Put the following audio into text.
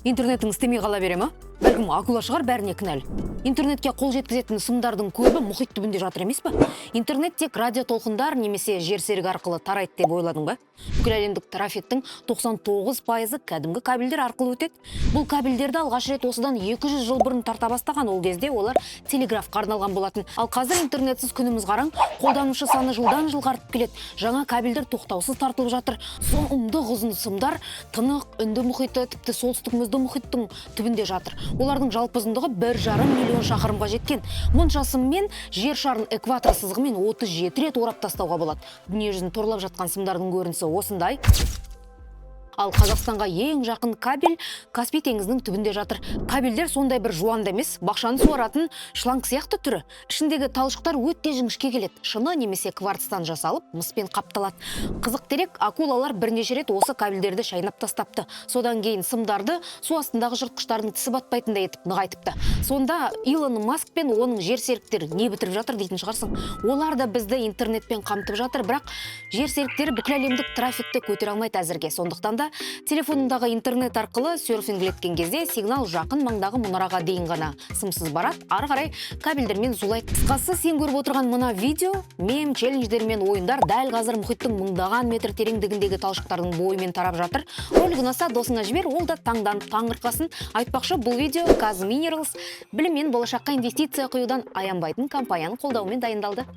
Интернеттің істемей қала бере ма? Бәлкім акула шығар, бәріне кінәлі. Интернетке қол жеткізетін сымдардың көбі мұхит түбінде жатыр емес пе? Интернет тек радио толқындар немесе жер серік арқылы тарайды деп ойладың ба? Бүкіл әлемдік трафиктің 99% кәдімгі кабельдер арқылы өтеді. Бұл кабельдерді алғаш рет осыдан 200 жыл бұрын тарта бастаған, ол кезде олар телеграфқа арналған болатын. Ал қазір интернетсіз күніміз қараң, қолданушы саны жылдан жылға артып келеді. Жаңа кабельдер тоқтаусыз тартылып жатыр. Ұзын ұзын сымдар Тынық, Үнді мұхиты, тіпті солтүстік мұзды мұхиттың түбінде жатыр. Олардың жалпы ұзындығы 1,5 миллион шақырымға жеткен. Мұнша сыммен жер шарын экватор сызығымен 37 рет орап тастауға болады. Дүние жүзін торлап жатқан сымдардың көрінісі осындай. Ал Қазақстанға ең жақын кабель Каспий теңізінің түбінде жатыр. Кабельдер сондай бір жуанды емес, бақшаны суаратын шланг сияқты түрі. Ішіндегі талшықтар өте жіңішке келеді. Шыны немесе кварцтан жасалып, мыспен қапталады. Қызық дерек, акулалар бірнеше рет осы кабельдерді шайнап тастапты. Содан кейін сымдарды су астындағы жыртқыштардың тісі батпайтындай етіп нығайтыпты. Сонда Илон Маск пен оның жер серіктері не бітіріп жатыр дейтін шығарсың. Олар да бізді интернетпен қамтып жатыр, бірақ жер серіктері бүкіл әлемдік трафикті көтере алмайды әзірге. Сондықтан да телефонындағы интернет арқылы серфинглеткен кезде сигнал жақын маңдағы мұнараға дейін ғана сымсыз барады, ары қарай кабельдермен зулайды. Қысқасы, сен көріп отырған мына видео мем, челлендждер мен ойындар дәл қазір мұхиттың мыңдаған метр тереңдігіндегі талшықтардың бойымен тарап жатыр. Ролик ұнаса досыңа жібер, ол да таңданып таңырқасын. Айтпақшы, бұл видео Kaz Minerals білім мен болашаққа инвестиция құюдан аянбайтын компанияның қолдауымен дайындалды.